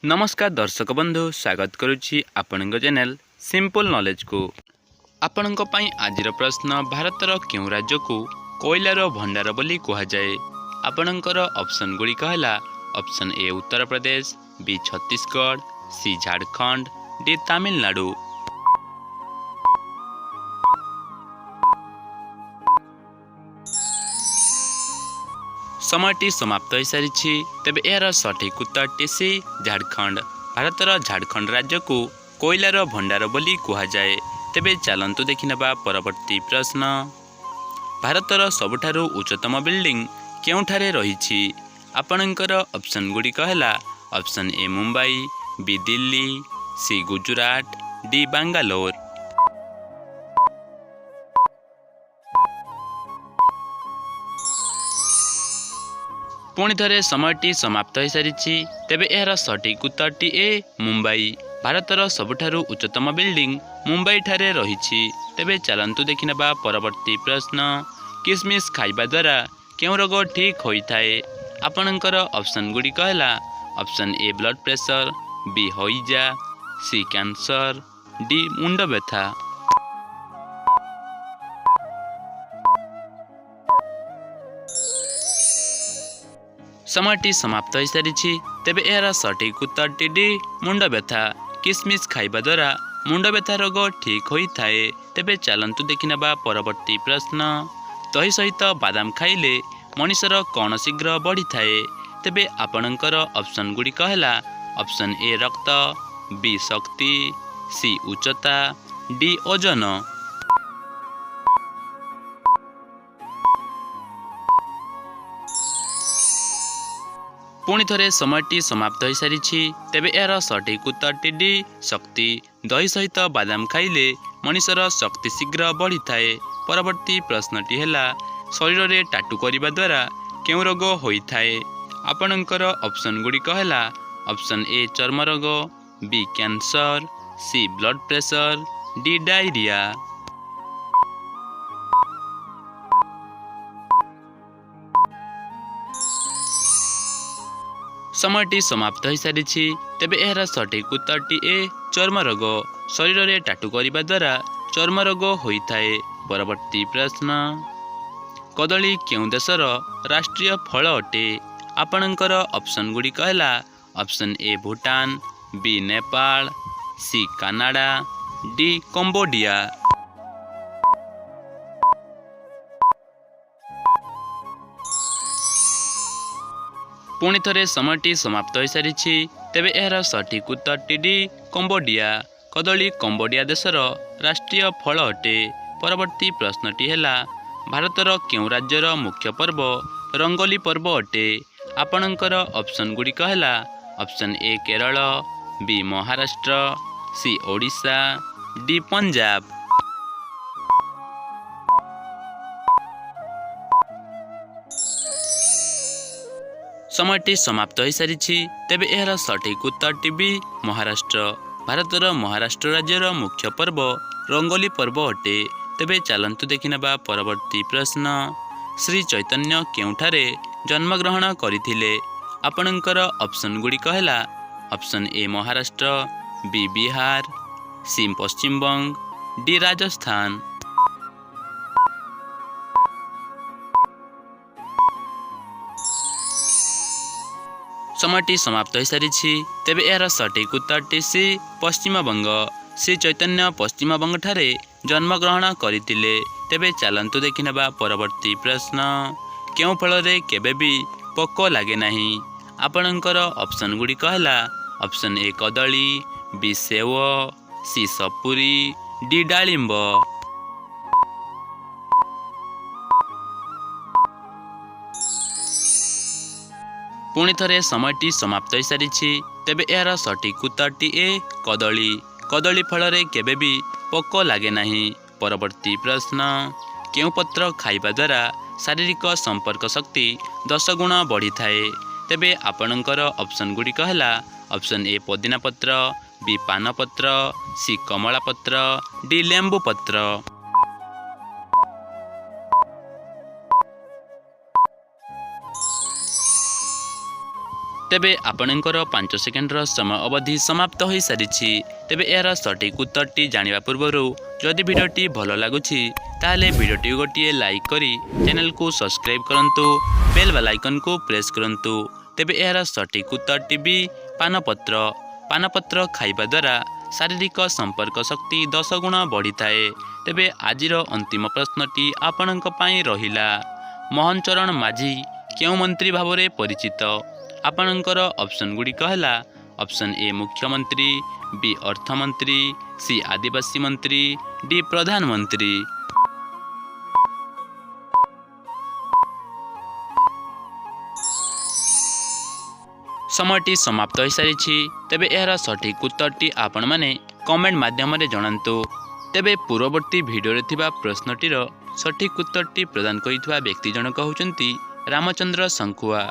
नमस्कार दर्शक बंधु स्वागत करुच्ची आपणक चैनल सिंपल नॉलेज को। आपणक पई आजिर प्रश्न भारतर क्यों राज्य को कोयलार भंडार बोली कहा जाए। आपणकर ऑप्शन गुड़ी कहला option A Uttar Pradesh, B Chhattisgarh, C Jharkhand, D Tamil Nadu. समयटी समाप्त हो सारी तेबे यार सठिक उत्तर सी झारखंड। भारतर झारखंड राज्य को कोयलार भंडार बोली कहा जाए। तेबे चलंतु देखिनेबा परवर्ती प्रश्न। भारतर सबुठारु उच्चतम बिल्डिंग केउठारे रहिछि। आपणकर ऑप्शन गुड़ी कहला option A Mumbai, B Delhi, C Gujarat, D Bangalore. पुणी थे समयटी समाप्त हो सारी तेबे यार सठिक उत्तरटी ए मुंबई। भारतर सबुठारु उच्चतम बिल्डिंग मुंबई ठारे रहिछि। तेबे चलंतु देखिनेबा परवर्ती प्रश्न। किसमिस खाइबा द्वारा केउ रोग ठीक होइथाए। आपणकर ऑप्शन गुड़ी कहला option A blood pressure, B हइजा, सी कैंसर, डी मुंड व्यथा। समयटी समाप्त हो सारी तेबे यार सठिक उत्तरटी डी मुंड व्यथा। किसमिस खाइबा द्वारा मुंड व्यथा रोग ठीक होइथाए। तेबे चलंतु देखिनेबा परवर्ती प्रश्न। दही सहित बादाम खाइले मनिषर कौन शीघ्र बढ़ी थाए। तेबे आपणकर ऑप्शन गुड़ी कहला ऑप्शन ए रक्त, बी शक्ति, सी उच्चता, डी ओजन। पुणी थे समयटी समाप्त हो सारी तेबे यार सठिक उत्तरटी डी शक्ति। दही सहित बादाम खाइले मनिषर शक्ति शीघ्र बढ़ी थाए। परवर्ती प्रश्नटी है शरीर में टाटू करने द्वारा क्यों रोग होइथाए। आपणकर ऑप्शन गुड़ी कहला ऑप्शन ए चर्म रोग, बी कैंसर, सी ब्लड प्रेशर, डी डायरिया। समयटी समाप्त हो सारी तेबे यार सठिक उत्तरटी ए चर्म रोग। शरीर में टाटू करने द्वारा चर्म रोग होइथाए। परवर्ती प्रश्न। कदली केउं देशर राष्ट्रीय फल अटे। आपणकर ऑप्शन गुड़ी कहला option A Bhutan, B Nepal, C Canada, D Cambodia. पुणी थे समयटी समाप्त हो सारी तेबे यार सठिक उत्तरटी डी कंबोडिया। कदली कंबोडिया देशर राष्ट्रीय फल अटे। परवर्ती प्रश्नटी है भारतर क्यों राज्यर मुख्य पर्व रंगोली पर्व अटे। आपणकर ऑप्शन गुड़ी कहला option A Kerala, B Maharashtra, C Odisha, D Punjab. समयटी समाप्त हो सारी तेबे यार सठिक उत्तरटी बी महाराष्ट्र। भारतर महाराष्ट्र राज्यर मुख्य पर्व रंगोली पर्व अटे। तेबे चलंतु देखिनेबा परवर्ती प्रश्न। श्री चैतन्य केउठारे जन्मग्रहण करथिले। आपणकर ऑप्शन गुड़ी कहला option A Maharashtra, B Bihar, C Paschim Banga, D Rajasthan. समयटी समाप्त हो सारी तेबे यार सठिक उत्तरटी सी पश्चिम बंग। श्री चैतन्य पश्चिम बंग ठारे जन्मग्रहण करथिले। तेबे चलंतु देखिनेबा परवर्ती प्रश्न। क्यों फल रे केबे भी पोक लागे नहीं। आपणकर ऑप्शन गुड़ी कहला ऑप्शन ए कदली, बी सेव, सी सपुरी, डी डालिंब। पुणी थे समयटी समाप्त हो सारी तेबे यार सठिक उत्तरटी ए कदली। कदली फल रे केबे भी पोक लागे नहीं। परवर्ती प्रश्न। क्यों पत्र खाइबा द्वारा शारीरिक संपर्क शक्ति 10 गुण बढ़ी थाए। तेबे आपणकर ऑप्शन गुड़ी कहला ऑप्शन ए पुदीना पत्र, बी पान पत्र, सी कमला पत्र, डी लेंबू पत्र। ତେବେ ଆପଣଙ୍କର 5 ସେକେଣ୍ଡର ସମୟ ଅବଧି ସମାପ୍ତ ହୋଇସାରିଛି। ତେବେ ଏହାର ସଠିକ୍ ଉତ୍ତରଟି ଜାଣିବା ପୂର୍ବରୁ ଯଦି ଭିଡ଼ିଓଟି ଭଲ ଲାଗୁଛି ତାହେଲେ ଭିଡ଼ିଓଟି ଗୋଟିଏ ଲାଇକ୍ କରି ଚ୍ୟାନେଲକୁ ସବସ୍କ୍ରାଇବ୍ କରନ୍ତୁ, ବେଲ୍ ବେଲ୍ ଆଇକନ୍କୁ ପ୍ରେସ୍ କରନ୍ତୁ। ତେବେ ଏହାର ସଠିକ୍ ଉତ୍ତରଟି ବି ପାନପତ୍ର। ପାନପତ୍ର ଖାଇବା ଦ୍ୱାରା ଶାରୀରିକ ସମ୍ପର୍କ ଶକ୍ତି 10 ଗୁଣ ବଢ଼ିଥାଏ। ତେବେ ଆଜିର ଅନ୍ତିମ ପ୍ରଶ୍ନଟି ଆପଣଙ୍କ ପାଇଁ ରହିଲା, ମୋହନ ଚରଣ ମାଝୀ କେଉଁ ମନ୍ତ୍ରୀ ଭାବରେ ପରିଚିତ? ଆପଣଙ୍କର ଅପସନ୍ ଗୁଡ଼ିକ ହେଲା ଅପସନ୍ ଏ ମୁଖ୍ୟମନ୍ତ୍ରୀ, ବି ଅର୍ଥମନ୍ତ୍ରୀ, ସି ଆଦିବାସୀ ମନ୍ତ୍ରୀ, ଡି ପ୍ରଧାନମନ୍ତ୍ରୀ। ସମୟଟି ସମାପ୍ତ ହୋଇସାରିଛି। ତେବେ ଏହାର ସଠିକ୍ ଉତ୍ତରଟି ଆପଣମାନେ କମେଣ୍ଟ ମାଧ୍ୟମରେ ଜଣାନ୍ତୁ। ତେବେ ପୂର୍ବବର୍ତ୍ତୀ ଭିଡ଼ିଓରେ ଥିବା ପ୍ରଶ୍ନଟିର ସଠିକ୍ ଉତ୍ତରଟି ପ୍ରଦାନ କରିଥିବା ବ୍ୟକ୍ତି ଜଣକ ହେଉଛନ୍ତି ରାମଚନ୍ଦ୍ର ଶଙ୍କୁଆ।